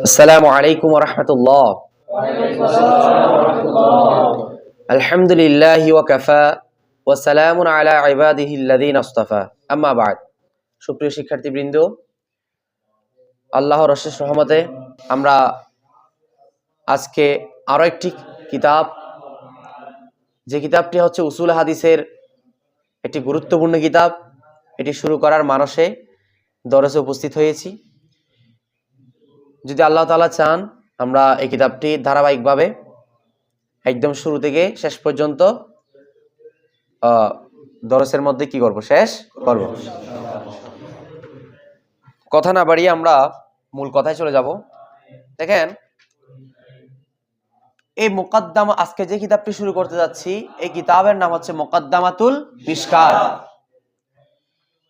আসসালামু আলাইকুম ওয়া রাহমাতুল্লাহ। আলহামদুলিল্লাহি ওয়া কাফা ওয়া সালামুন আলা ইবাদিহিল্লাযীনা ইসতাফা। আম্মা বা'দ। সুপ্রিয় শিক্ষার্থীবৃন্দ, আল্লাহর অশেষ রহমতে আমরা আজকে আরো একটি কিতাব, যে কিতাবটি হচ্ছে উসুল হাদিসের একটি গুরুত্বপূর্ণ কিতাব, এটি শুরু করার মানসে দরসে উপস্থিত হয়েছি। যদি আল্লাহ তাআলা চান, আমরা এই কিতাবটি ধারাবাহিকভাবে একদম শুরু থেকে শেষ পর্যন্ত দরসের মধ্যে কি করব, শেষ করব। কথা না বাড়িয়ে আমরা মূল কথায় চলে যাব। দেখেন, এই মুকাদ্দামা, আজকে যে কিতাবটি শুরু করতে যাচ্ছি, এই কিতাবের নাম হচ্ছে মুকাদ্দামাতুল মিশকাত।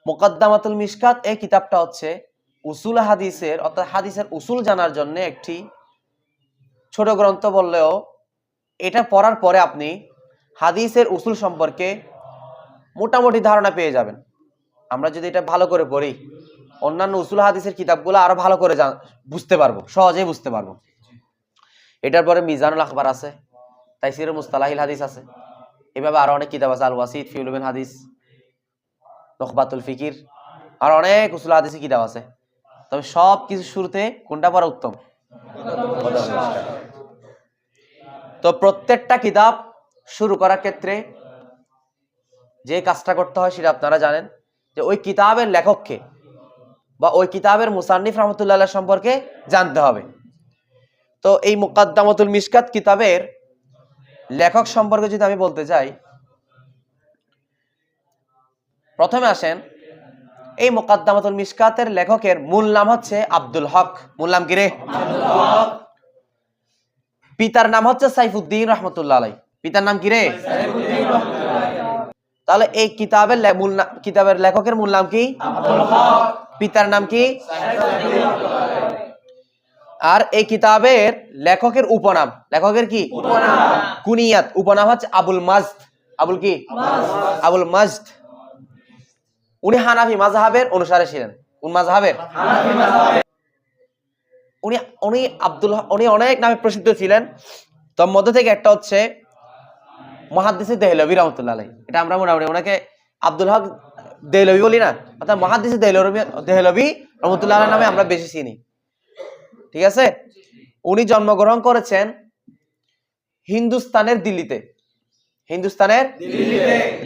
মুকাদ্দামাতুল মিশকাত এই কিতাবটা হচ্ছে উসুল হাদিসের, অর্থাৎ হাদিসের উসুল জানার জন্য একটি ছোট গ্রন্থ বললেও এটা পড়ার পরে আপনি হাদিসের উসুল সম্পর্কে মোটামুটি ধারণা পেয়ে যাবেন। আমরা যদি এটা ভালো করে পড়ি, অন্যান্য উসুল হাদিসের কিতাবগুলো আরো ভালো করে বুঝতে পারবো, সহজেই বুঝতে পারবো। এটার পরে মিজানুল আখবার আছে, তাইসিরুল মুস্তালাহিল হাদিস আছে, এভাবে আরো অনেক কিতাব আছে, আল ওয়াসিত ফি উলুমিল হাদিস, নুখবাতুল ফিকির, আর অনেক উসুল হাদিসের কিতাব আছে। তবে সব কিছু শুরুতে কোনটা পড়া উত্তম? তো প্রত্যেকটা কিতাব শুরু করার ক্ষেত্রে যে কাজটা করতে হয় সেটা আপনারা জানেন, যে ওই কিতাবের লেখককে বা ওই কিতাবের মুসান্নিফ রাহমাতুল্লাহ আলাইহি সম্পর্কে জানতে হবে। তো এই মুকাদ্দামাতুল মিশকাত কিতাবের লেখক সম্পর্কে যদি আমি বলতে চাই, প্রথমে আসেন, এই মুকাদ্দামাতুল মিশকাতের লেখকের মূল নাম হচ্ছে আব্দুল হক। মূল নাম কি রে? আব্দুল হক। পিতার নাম হচ্ছে সাইফুদ্দিন রাহমাতুল্লাহ আলাইহি। পিতার নাম কি রে? সাইফুদ্দিন রাহমাতুল্লাহ আলাইহি। তাহলে এই কিতাবের লেখকের মূল নাম কি? আব্দুল হক। পিতার নাম কি? সাইফুদ্দিন রাহমাতুল্লাহ আলাইহি। আর এই কিতাবের লেখকের উপনাম, লেখকের কি উপনাম? কুনিয়াত, উপনাম হচ্ছে আবুল মাজদ। আবুল কি? আবুল মাজদ। উনি হানাফি মাযহাবের অনুসারী ছিলেন। কোন মাযহাবের? হানাফি মাযহাবের। উনি অনেক নামে প্রসিদ্ধ ছিলেন। তার মধ্যে থেকে একটা হচ্ছে মুহাদ্দিস দেহলভী রাহমাতুল্লাহ আলাইহি। এটা আমরা মোটামুটি ওনাকে আব্দুল হক দেহলভী বলি না, অর্থাৎ মুহাদ্দিস দেহলভী রাহমাতুল্লাহ আলাইহি নামে আমরা বেশি চিনি। ঠিক আছে? উনি জন্মগ্রহণ করেছেন হিন্দুস্তানের দিল্লিতে। হিন্দুস্তানের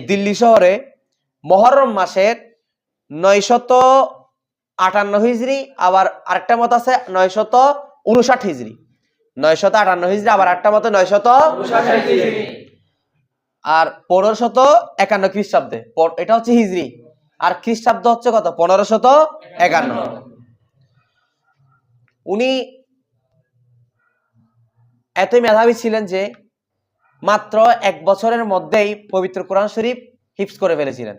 দিল্লি শহরে মুহররম মাসের 958 হিজরি, আবার আরেকটা মত আছে 959 হিজরি। 958 হিজরি, আবার আরেকটা মত 959 হিজরি, আর 1551 খ্রিস্টাব্দে। এটা হচ্ছে হিজরি, আর খ্রিস্টাব্দ হচ্ছে কত? 1551। উনি এতই মেধাবী ছিলেন যে মাত্র 1 বছরের মধ্যেই পবিত্র কোরআন শরীফ হিফজ করে ফেলেছিলেন।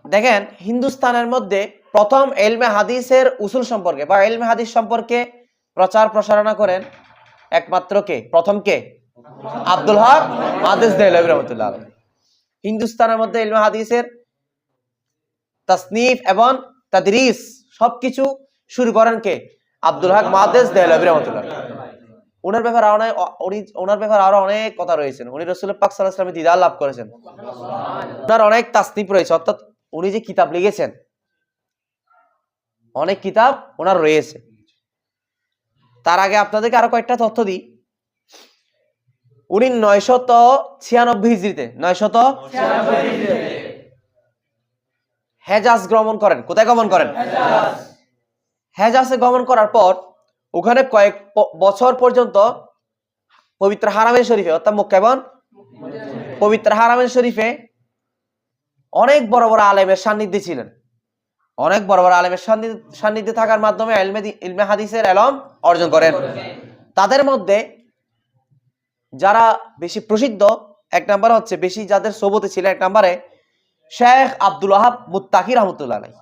দেখেন, হিন্দুস্তানের মধ্যে প্রথম ইলমে হাদিসের উসুল সম্পর্কে বা ইলমে হাদিস সম্পর্কে প্রচার প্রসারণা করেন একমাত্র কে? প্রথম কে? আব্দুল হক মুহাদ্দিস দেহলভী রাহমাতুল্লাহ আলাইহি। হিন্দুস্তানের মধ্যে ইলমে হাদিসের তাসনিফ এবং তাদরিস সবকিছু শুরু করেন কে? আব্দুল হক মুহাদ্দিস দেহলভী রাহমাতুল্লাহ আলাইহি। ওনার ব্যাপারে আরো অনেক কথা রয়েছে। উনি রাসূল পাক সাল্লাল্লাহু আলাইহি ওয়াসাল্লামের দিদার লাভ করেছেন। ওনার অনেক তাসনিফ রয়েছে, অর্থাৎ উনি যে কিতাব লিখেছেন, অনেক কিতাব ওনার রয়েছে। তার আগে আপনাদেরকে আরো কয়েকটা তথ্য দিই। উনি 996 হিজরিতে হেজাজ গমন করেন। কোথায় গমন করেন? হেজাজে গমন করার পর ওখানে কয়েক বছর পর্যন্ত পবিত্র হারামের শরীফে, অর্থাৎ মক্কা এবং পবিত্র হারামের শরীফে অনেক বড় বড় আলেমের সান্নিধ্যে ছিলেন। অনেক বড় বড় আলেমের সান্নিধ্যে থাকার মাধ্যমে ইলমে হাদিসের ইলম অর্জন করেন। তাদের মধ্যে যারা বেশি প্রসিদ্ধ, এক নম্বরে হচ্ছে বেশি যাদের সোবতে ছিল, এক নম্বরে শেখ আব্দুল ওয়াহাব মুত্তাকি রাহমাতুল্লাহ আলাইহি।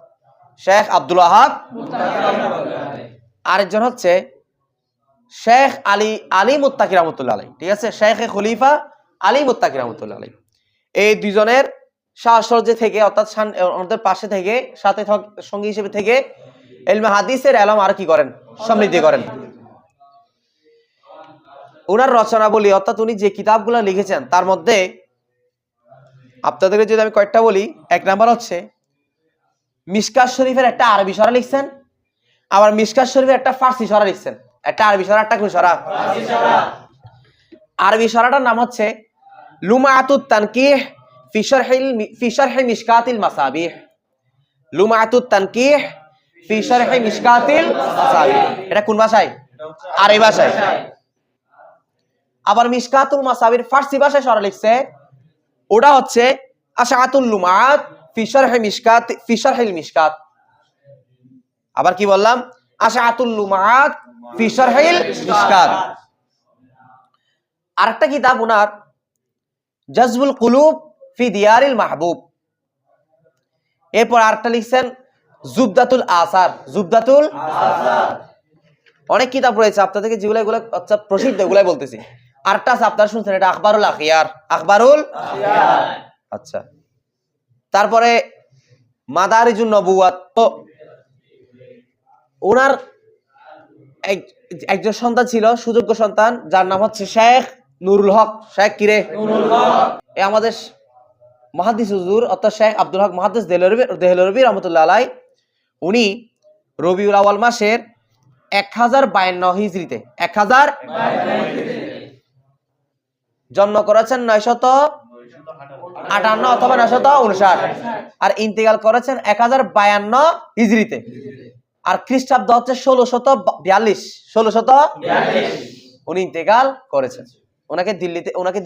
শেখ আব্দুল ওয়াহাব মুত্তাকি রাহমাতুল্লাহ আলাইহি। আরেকজন হচ্ছে শেখ আলী মুত্তাকি রাহমাতুল্লাহ আলাইহি। ঠিক আছে? শেখ খলিফা আলী মুত্তাকি রাহমাতুল্লাহ আলাইহি। এই দুইজনের সাহচর্য থেকে অর্থাৎ আমাদের পাশে থেকে সাথে সঙ্গী হিসেবে থেকে ইলমে হাদিসের এলম আর কি করেন, সমৃদ্ধি করেন। ওনার রচনাবলী অর্থাৎ উনি যে কিতাবগুলো লিখেছেন তার মধ্যে আপনাদেরকে যদি আমি কয়েকটা বলি, এক নাম্বার হচ্ছে মিশকাত শরীফের একটা আরবি সরা লিখছেন, আবার মিশকাত শরীফের একটা ফার্সি সরা লিখছেন। একটা আরবি সরা, একটা কোন সরা? আরবি সরাটার নাম হচ্ছে লুমাতুত তানকিহ ফি শারহি মিশকাতিল মাসাবিহ। লুমাতুত তানকিহ ফি শারহি মিশকাতিল মাসাবিহ। এটা কোন ভাষায়? আরবি ভাষায়। আবার মিশকাতুল মাসাবির ফার্সি ভাষায় সরা লিখছে, ওটা হচ্ছে আশআতুল লুমাত ফি শারহিল মিশকাত। আবার কি বললাম? আশআতুল লুমাত ফি শারহিল মিশকাত। আরেকটা কিতাব ওনার জাযবুল কুলুব ফি দিয়ারিল মাহবুব। এরপর আরেকটা লিখছেন জুবদাতুল আসার। জুবদাতুল আসার। অনেক কিতাব রয়েছে আপনাদেরকে, যেগুলো আচ্ছা প্রসিদ্ধ ওগুলাই বলতেছি। আরেকটা আছে আপনারা শুনছেন, এটা আখবারুল আখিয়ার। আখবারুল আখিয়ার। আচ্ছা, তারপরে মাদারিজুন নবুওয়াত। তো ওনার একজন সন্তান ছিল, সুযোগ্য সন্তান, যার নাম হচ্ছে শেখ নুরুল হক। শেখ কিরে? নুরুল হক। এই আমাদের মুহাদ্দিস হুজুর অর্থাৎ শেখ আব্দুল হক মুহাদ্দিস দেহলভী রহমতুল্লাহ আলাইহি, উনি রবিউল আউয়াল মাসের 1052 হিজরিতে 1052 জন্ম করেছেন 958 অথবা 959, আর ইন্তেকাল করেছেন 1052 হিজরিতে। আর খ্রিস্টাব্দ হচ্ছে 1642 উনি ইন্তেকাল করেছেন। ওনাকে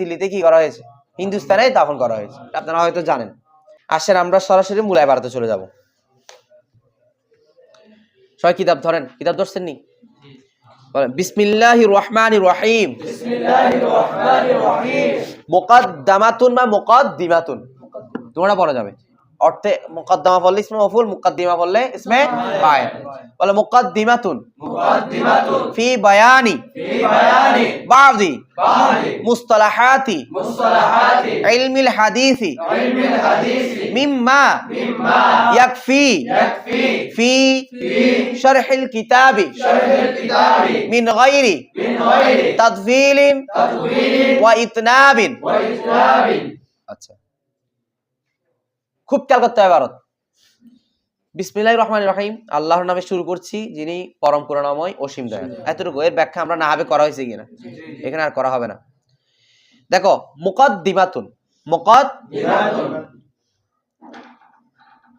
দিল্লিতে কি করা হয়েছে? হিন্দুস্তানে দাফন করা হয়েছে। আপনারা হয়তো জানেন। আসেন আমরা সরাসরি মূল ইবারতে চলে যাব। সবাই কিতাব ধরেন। কিতাব ধরছেন নি? বলেন বিসমিল্লাহির রহমানির রহিম। বিসমিল্লাহির রহমানির রহিম। মুকদ্দামাতুন বা মুকদ্দিমাতুন তোমরা পড়া যাবে। অর্থে মুকদ্দমা পড়লে ইসমে মাফউল, মুকদ্দিমা পড়লে ইসমে ফাইল। বলে মুকদ্দিমাতুন ফি বায়ানি বাদি মুসতালাহাতি ইলমিল হাদিসি মিম্মা ইয়াকফি ফি শারহিল কিতাবি মিন গায়রি তাদফিলিন ওয়া ইতনাবিন। আচ্ছা, খুব খেয়াল করতে হবে ভারত। বিসমিল্লাহির রহমানির রহিম, আল্লাহর নামে শুরু করছি, যিনি পরম করুণাময় অসীম দয়ালু। এতটুকু। এর ব্যাখ্যা আমরা না হবে করা হয়েছে কিনা, এখানে আর করা হবে না। দেখো মুকদ্দিমাতুন,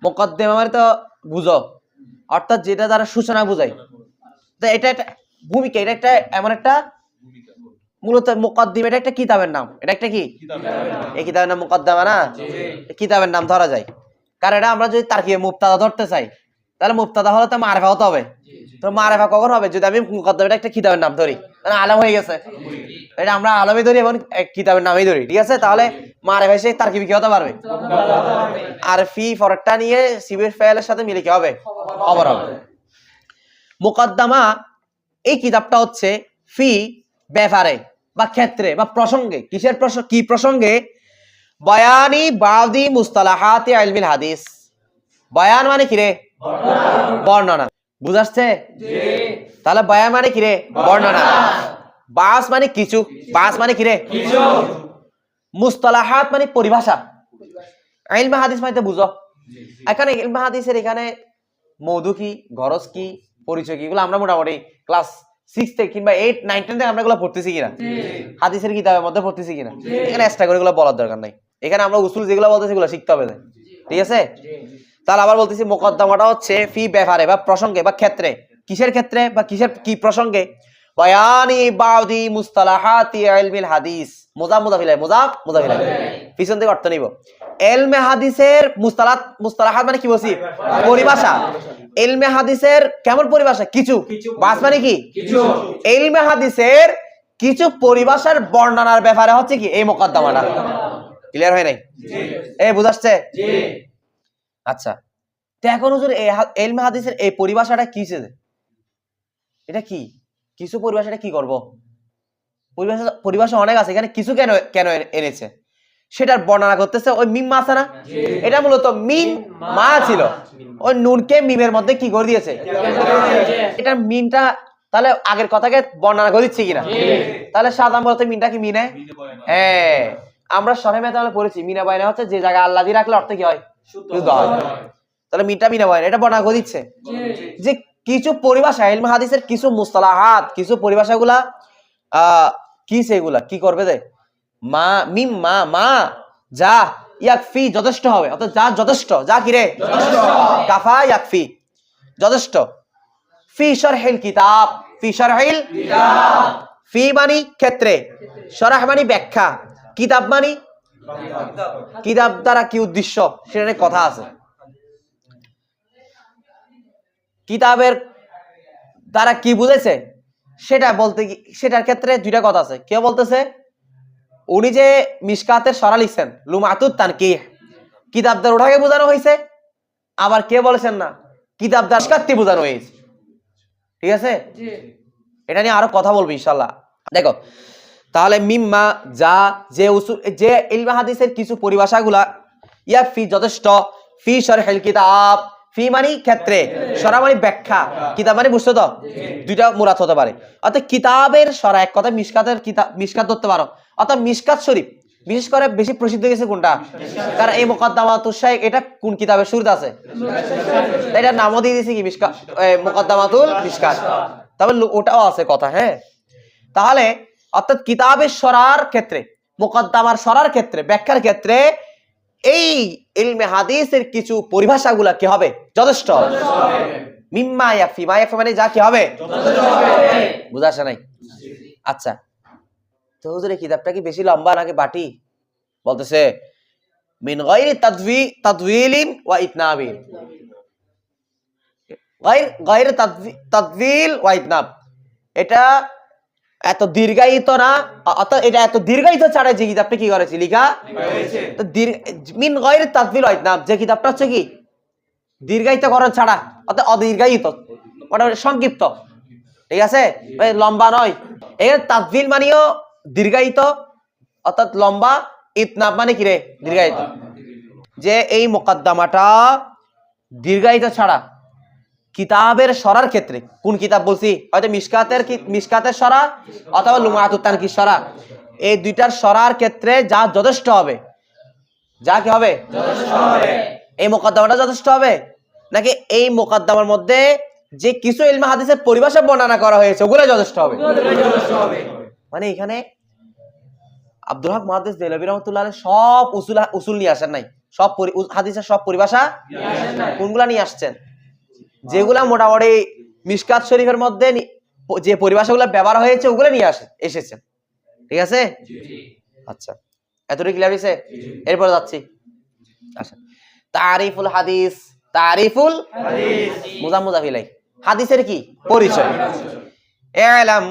মুকদ্দিমা মানে তো বুঝো, অর্থাৎ যেটা দ্বারা সূচনা বুঝায়। তো এটা একটা ভূমিকা, এটা একটা এমন একটা মূলত মুকদ্দিমা, এটা একটা কিতাবের নাম। এটা একটা কি? এই কিতাবের নাম মুকদ্দমা না? কিতাবের নাম ধরা যায়। কারণ এটা আমরা যদি তারকিবে মুবতাদা ধরতে চাই, তাহলে মুবতাদা হলে তো মারিফা হতে হবে। তো মারিফা কখন হবে? যদি আমি মুকদ্দমাটা একটা কিতাবের নাম ধরি, মানে আলম হয়ে গেছে। এটা আমরা আলমই ধরি এবং কিতাবের নামই ধরি, ঠিক আছে? তাহলে মারিফা সে তারকিবে কি হতে পারবে? আর ফি ফরটা নিয়ে সিবির ফাইলের সাথে মিলে কি হবে? খবর হবে। মুকদ্দমা এই কিতাবটা হচ্ছে ফি ব্যাপারে বা ক্ষেত্রে বা প্রসঙ্গে। কিসের কি প্রসঙ্গে? বয়ানি বাদি মুস্তালাহাতি ইলমিল হাদিস। বয়ান মানে কি রে? বর্ণনা। বুঝাচ্ছে? তাহলে বয়ান মানে কি রে? বর্ণনা। বাস মানে কিছু। বাস মানে কি রে? কিছু। মুস্তালাহাত মানে পরিভাষা। ইলমে হাদিস মানে তো বুঝো। এখানে ইলমে হাদিসের এখানে মৌদু কি, গরজ কি, পরিচয় কি, এগুলো আমরা মোটামুটি ক্লাস 6 থেকে কিংবা 8, 9, 10 থেকে আমরা এগুলো পড়তেছি কিনা, হাদিসের কিতাবের মধ্যে পড়তেছি কিনা, এখানে এক্সট্রা করে এগুলো বলার দরকার নাই। এখানে আমরা উসুল যেগুলো বলতেছি এগুলো শিখতে হবে, ঠিক আছে? তাহলে আবার বলতেছি মুকদ্দমাটা হচ্ছে ফি ব্যাপারে বা প্রসঙ্গে বা ক্ষেত্রে। কিসের ক্ষেত্রে বা কিসের কি প্রসঙ্গে? বয়ানি বাদি মুস্তালাহাতি ইলমিল হাদিস। মুযাফ পিছন থেকে অর্থ নিব। ইলমে হাদিসের মুস্তালাহাত মানে কি বলছি? পরিভাষা। ইলমে হাদিসের কেমন পরিভাষা? কিছু। বাস মানে কি? কিছু। ইলমে হাদিসের কিছু পরিভাষার বর্ণনার ব্যাপারে হচ্ছে কি এই মুকদ্দমাটা। ক্লিয়ার হয় নাই? জি। বুঝাচ্ছে? জি। আচ্ছা, তো এখন হুজুর ইলমে হাদিসের এই পরিভাষাটা কিছে? এটা কি? কিছু পরিভাষাটা কি করব? পরিভাষা অনেক আছে, এখানে কিছু কেন এনেছে? সেটার বর্ণনা করতেছে ওই মিম মা আছে না, এটা মূলত মিম মা ছিল, ওই নুনকে মিমের মধ্যে কি করে দিয়েছে, এটা মিনটা তাহলে আগের কথাকে বর্ণনা করে দিচ্ছে কিনা, তাহলে সাধারণ বলতে মিনটা কি মিনে, হ্যাঁ আমরা শরহে মেতালে পড়েছি মিনা বাইনা হচ্ছে যে জায়গায় আল্লাহ দিয়ে রাখলে অর্থ কি হয়, শুদ্ধ হয়, তাহলে মিনটা মিনা বাইনা এটা বর্ণনা করে দিচ্ছে যে কিছু পরিভাষা ইলমে হাদিসের কিছু মুস্তালাহাত কিছু পরিভাষাগুলা কি সেগুলা কি করবে দে মা মিম মা মা যা ইয়াকফি যথেষ্ট হবে, অর্থাৎ যা যথেষ্ট, যা কি রে কাফা ইয়াকফি যথেষ্ট, ফি শারহিল কিতাব, ফি শারহিল কিতাব, ফি মানি ক্ষেত্রে, শারহ মানি ব্যাখ্যা, কিতাব মানি কিতাব দ্বারা কি উদ্দেশ্য সেটা নিয়ে কথা আছে, কিতাবের দ্বারা কি বুঝেছে সেটা বলতে সেটার ক্ষেত্রে দুইটা কথা আছে, কেউ বলতেছে উনি যে মিশকাতের সরা লিখছেন লুমাতুত তানকিহ কিতাব দ্বারা ওটাকে বোঝানো হয়েছে, আবার কে বলেছেন না কিতাব দ্বারা মিশকাতটি বোঝানো হয়েছে, ঠিক আছে, এটা নিয়ে আরো কথা বলবো ইনশাআল্লাহ। দেখো তাহলে মিম্মা যা যে ইলমে হাদিসের কিছু পরিভাষাগুলা ইয়াকফি যথেষ্ট, ফি শারহিল কিতাব, ফি মানে ক্ষেত্রে, শরা মানে ব্যাখ্যা, কিতাব মানে বুঝছো তো দুইটা মুরাদ হতে পারে, অর্থাৎ কিতাবের শরা এক কথা মিশকাতের কিতাব মিশকাত ধরতে পারো, অর্থাৎ মিশকাত শরীফ বিশেষ করে বেশি প্রসিদ্ধ গেছে কোনটা, কারণ এই মুকদ্দামাতুস শাইখ এটা কোন কিতাবের শুরুতে আছে, তাই এটা নামও দিয়ে দিয়েছে কি মিশকাত, মুকদ্দামাতুল মিশকাত, তবে ওটাও আছে কথা, হ্যাঁ তাহলে অর্থাৎ কিতাবের সরার ক্ষেত্রে, মুকদ্দামার সরার ক্ষেত্রে, ব্যাখ্যার ক্ষেত্রে এই ইলমে হাদিসের কিছু পরিভাষাগুলা কি হবে যথেষ্ট হবে, মিম্মা ইয়াকফি মা ইয়াকফি মানে যা কি হবে বুঝা আসে নাই, আচ্ছা তো হুজুর এই কিতাবটা কি বেশি লম্বা নাকি বাটি, বলতেছে মিন গায়রি তাদওয়িলিন ওয়া ইতনাবিন, গায়রি তাদওয়িল ওয়া ইতনাব, এটা এত দীর্ঘায়িত না, অর্থাৎ এটা এত দীর্ঘায়িত ছাড়া যে কিতাবটা কি করেছে লেখা হয়েছে, তো মিন গায়রি তাদওয়িল ওয়া ইতনাব যে কিতাবটা হচ্ছে কি দীর্ঘায়িত করা ছাড়া, অর্থাৎ অদীর্ঘায়িত মোটামুটি সংক্ষিপ্ত, ঠিক আছে লম্বা নয়, এর তাদওয়িল মানেও দীর্ঘায়িত অর্থাৎ লম্বা, ইতনাব মানে কি রে দীর্ঘায়িত, যে এই মুকদ্দমাটা দীর্ঘায়িত ছাড়া কিতাবের সরার ক্ষেত্রে, কোন কিতাব বলছি হয়তো মিশকাতের সরা অথবা লুমাতুত তানকিহ সরা, এই দুইটার সরার ক্ষেত্রে যা যথেষ্ট হবে, যা কি হবে যথেষ্ট হবে, এই মুকদ্দমাটা যথেষ্ট হবে নাকি এই মুকদ্দমার মধ্যে যে কিছু ইলমে হাদিসের পরিভাষা বর্ণনা করা হয়েছে ওগুলো যথেষ্ট হবে, মানে এখানে আব্দুল হক মুহাদ্দিস দেহলভী রাহমাতুল্লাহ আলাইহি সব উসুল নিয়ে আসেন নাই, সব হাদিসের সব পরিভাষা কোনগুলা নিয়ে আসছেন, যেগুলা মোটামুটি মিশকাত শরীফের মধ্যে যে পরিভাষাগুলো ব্যবহার হয়েছে ওগুলো নিয়ে এসেছেন, ঠিক আছে, আচ্ছা এতটুকু ক্লিয়ার হয়েছে, এরপর যাচ্ছি, আচ্ছা তারিফুল হাদিস, তারিফুল হাদিস মুজাম্মুজাফিলাই হাদিসের কি পরিচয়, ইলাম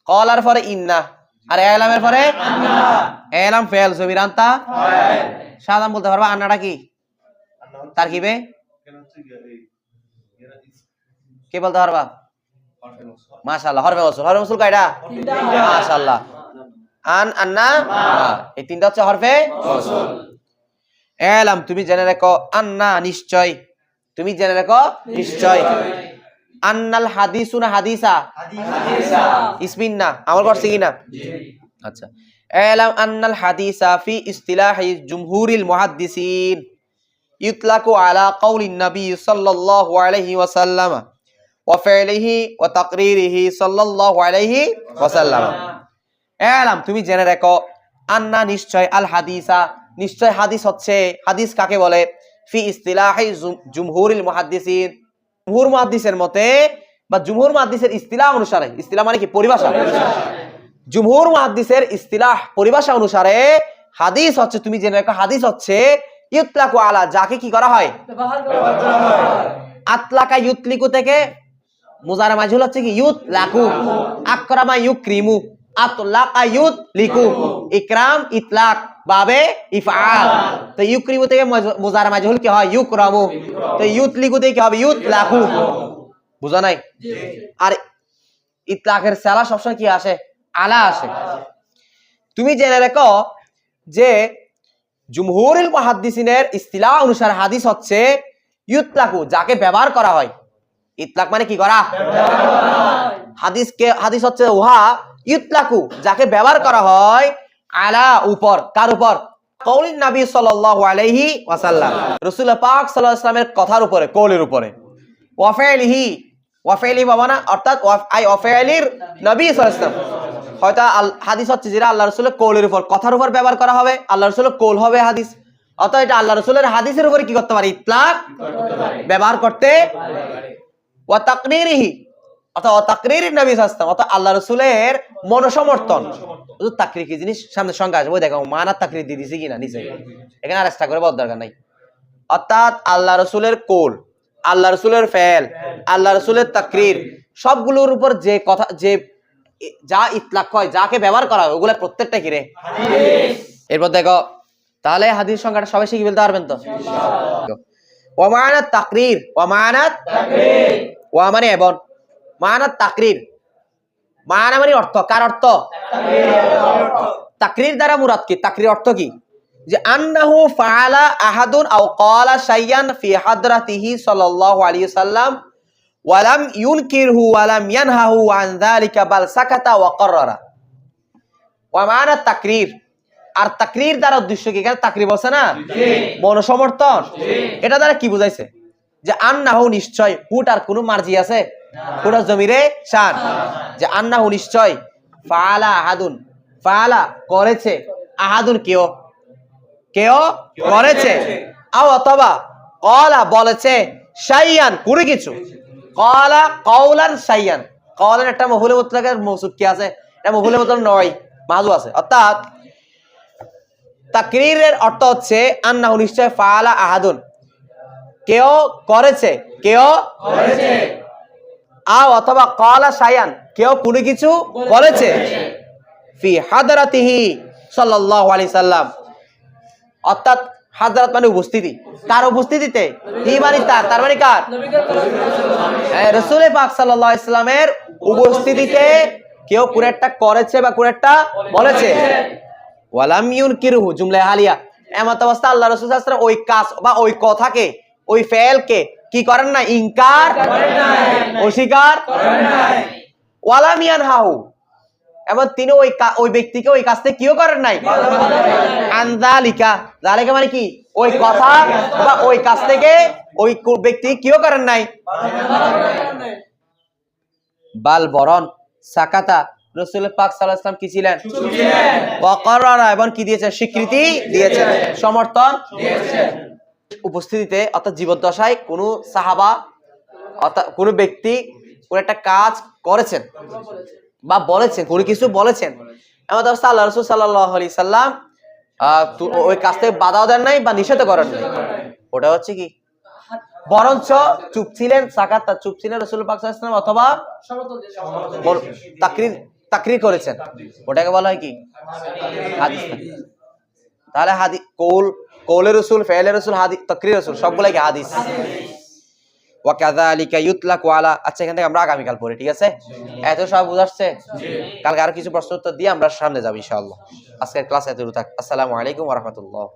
কলার পরে ইন্না আর ইলামের পরে আন্না, ইলাম ফেল জমির আনতা ফাইল, সাধারণ বলতে পারবা আন্নাটা কি তারকিবে কে বলতে পারবা, মাশাআল্লাহ হরফে ওয়াসল কয়টা মাশাআল্লাহ, আন আন্না এই তিনটা হচ্ছে হরফে ওয়াসল, ইলাম তুমি জেনে রাখো, আন্না নিশ্চয়, তুমি জেনে রাখো নিশ্চয়, আন্নাল হাদিসুনা হাদিসা ইসমিন না আমল করছে কিনা, আচ্ছা ইলাম আন্নাল হাদিসা ফি ইসতিলাহি জুমহুরিল মুহাদ্দিসিন ইতলাকু আলা কাউলিন নবী সাল্লাল্লাহু আলাইহি ওয়াসাল্লাম ওয়া ফি'লিহি ওয়া তাকরিরিহি সাল্লাল্লাহু আলাইহি ওয়াসাল্লাম, ইলাম তুমি জেনে রাখো, আন্না নিশ্চয়, আল হাদিসা নিশ্চয়, হাদিস হচ্ছে, হাদিস কাকে বলে, ফি ইসতিলাহি জুমহুরিল মুহাদ্দিসিন জুমহুর মুহাদ্দিসের মতে বা জুমহুর মুহাদ্দিসের ইসতিলাহ অনুসারে, ইসতিলাহ মানে কি পরিভাষা, জুমহুর মুহাদ্দিসের ইসতিলাহ পরিভাষা অনুসারে হাদিস হচ্ছে, তুমি জেনে রাখো হাদিস হচ্ছে ইতলাকু আলা যাকে কি করা হয় ব্যবহার করা হয়, আতলাকা ইউতলিকু থেকে মুজারা মাজহুল হচ্ছে কি ইউতলাকু, আকরামা ইউকরিমু, আতলাকা ইউতলিকু, ইকরাম ইতলাক বাবে ইফআল, তো ইউকরিমু থেকে মুজারা মাজহুল কি হয় ইউকরামু, তো ইউতলিকু থেকে কি হবে ইউতলাকু, বুঝা নাই, আর ইতলাকের সালা সবসময় কি আসে আলা আসে, তুমি জেনে রাখো যে জুমহুরুল মুহাদ্দিসিনের ইস্তিলাহ অনুসারে হাদিস হচ্ছে ইউতলাকু, যাকে ব্যবহার করা হয়। ইতলাক মানে কি করা? হাদিস হচ্ছে উহা ইউতলাকু, যাকে ব্যবহার করা হয় আলা, উপর। কার উপর? কওলিন নবী সাল্লাল্লাহু আলাইহি ওয়াসাল্লাম, রাসূল পাক সাল্লাল্লাহু আলাইহি ওয়াসাল্লামের কথার উপরে, কওলের উপরে। ওয়া ফাইলিহি বাবানা, অর্থাৎ ওয়া ফাইলির নবী সাল্লাল্লাহু আলাইহি ওয়াসাল্লাম। হয়তো হাদিস হচ্ছে যেটা আল্লাহ রাসূলের কওলের উপর, কথার উপর ব্যবহার করা হবে, আল্লাহ রাসূলের কওল হবে হাদিস। অর্থাৎ এটা আল্লাহ রাসূলের হাদিসের উপরে কি করতে পারে? ইতলাক ব্যবহার করতে। ওয়া তাকরিরিহি, অর্থাৎ ওয়া তাকরিরিন নবী সাল্লাল্লাহু আলাইহি ওয়াসাল্লাম, অর্থাৎ আল্লাহ রাসূলের মনোসমর্থন। তাকরির কি জিনিস সামনে সংজ্ঞা আসবে, ওই দেখো মানা তাকরির দিয়ে দিছি কিনা নিচে, এখানে আর এক্সট্রা করে বলার দরকার নাই। অর্থাৎ আল্লাহ রাসূলের কওল, আল্লাহ রাসূলের ফেল, আল্লাহ রাসূলের তাকরির, সবগুলোর উপর যে কথা, যে যা ইতলাক হয়, যাকে ব্যবহার করা হয়, ওগুলা প্রত্যেকটা কি রে? হাদিস। এরপর দেখো, তাহলে হাদিস সংখ্যাটা সবাই শিখে ফেলতে পারবেন তো ইনশাআল্লাহ। ওয়া মানাত তাকরির, ওয়া মানাত তাকরির, ওয়া মানে এবং, মানাত তাকরির, মানা মানে অর্থ। কার অর্থ? তাকরির দ্বারা মুরাদ কি? তাকরির অর্থ কি? যে আন্নাহু ফাআলা আহাদুন আও ক্বালা শাইয়ান ফি হাদরাতিহি সাল্লাল্লাহু আলাইহি ওয়াসাল্লাম ওয়া লাম ইউনকিরহু ওয়া লাম ইয়ানহাহু আন যালিকা বাল সাকাতা ওয়া কাররারা। ওয়া মানা তাকরির, আর তাকরির দ্বারা উদ্দেশ্য কি? এখানে তাকরির বলছে না, মনোসমর্থন। এটা দ্বারা কি বুঝাইছে? যে আন্নাহু, নিশ্চয়, হুটার কোনো মার্জি আছে? পুরো জমিরে শান, যে আন্নাহু নিশ্চয়, ফাআলা আহাদুন, ফাআলা করেছে, আহাদুন কেউ, কেউ করেছে, আও অথবা ক্বালা বলেছে, শাইয়ান কোনো কিছু, ক্বালা কাওলান শাইয়ান। কাওলান একটা মফউলে মুতলাকের মৌসুফ কি আছে? এটা মফউলে মুতলাক নয়, মাযু আছে। অর্থাৎ তাকরীরের অর্থ হচ্ছে আন্নাহু নিশ্চয়, ফাআলা আহাদুন কেউ করেছে, কেউ করেছে, আও অথবা ক্বালা শাইয়ান কেউ কোনো কিছু বলেছে, ফি হাদরাতিহি সাল্লাল্লাহু আলাইহি সাল্লাম, অর্থাৎ হাজরাত মানে উপস্থিতি। কার উপস্থিতিতে? হি মানে তার মানে কার? রাসূল পাক সাল্লাল্লাহু আলাইহি সাল্লামের উপস্থিতিতে কেউ কোন একটা করেছে বা কোন একটা বলেছে। ওয়ালাম ইউনকিরহু, জুমলা হালিয়া, এমত অবস্থা আল্লাহ রাসূল সাল্লাল্লাহু আলাইহি ওয়াসাল্লাম ওই কাজ বা ওই কথাকে, ওই ফেলকে কি করেন না? ইনকার করেন নাই, অস্বীকার করেন নাই। ওয়ালাম ইয়ানহাহু, এবং তিনি ওই ব্যক্তিকে ওই কাজ থেকে কিও করেন নাই, আনজালিকা, যালিকা মানে কি? ওই কথা বা ওই কাজ থেকে ওই ব্যক্তি কিও করেন নাই, বাল বরণ, সাকাতা, রাসূল পাক সাল্লাল্লাহু আলাইহি ওয়াসাল্লাম কি ছিলেন? চুপ ছিলেন। ওয়া কাররারা, এবং কি দিয়েছেন? স্বীকৃতি দিয়েছেন, সমর্থন দিয়েছেন। উপস্থিতিতে, অর্থাৎ জীবদ্দশায় কোন সাহাবা অর্থাৎ কোন ব্যক্তি কোন একটা কাজ করেছেন বা বলেছেন, কোনো কিছু বলেছেন, এমন অবস্থা আল্লাহ রাসূল সাল্লাল্লাহু আলাইহি সাল্লাম ওই কাজ থেকে বাধাও দেন নাই বা নিষেধ করেন নাই, ওটা হচ্ছে কি? বরঞ্চ চুপ ছিলেন, সাকাত, চুপ ছিলেন রাসূল পাক সাল্লাল্লাহু আলাইহি ওয়াসাল্লাম, অথবা তাকরীর করেছেন, ওটাকে বলা হয় কি? হাদিস। তাহলে হাদিস, কওলে রাসূল, ফেলে রাসূল, হাদিস, তাকরীর রাসূল, সবগুলাই কি হাদিস। ওয়া কাযালিকা ইউতলাকু আলা। আচ্ছা, এখান থেকে আমরা আগামীকাল পড়ি, ঠিক আছে? এত সব বুঝাচ্ছে, কালকে আরো কিছু প্রশ্ন উত্তর দিয়ে আমরা সামনে যাব ইনশাআল্লাহ। আজকের ক্লাস এতটুকু থাক। আসসালামু আলাইকুম ওয়া রাহমাতুল্লাহ।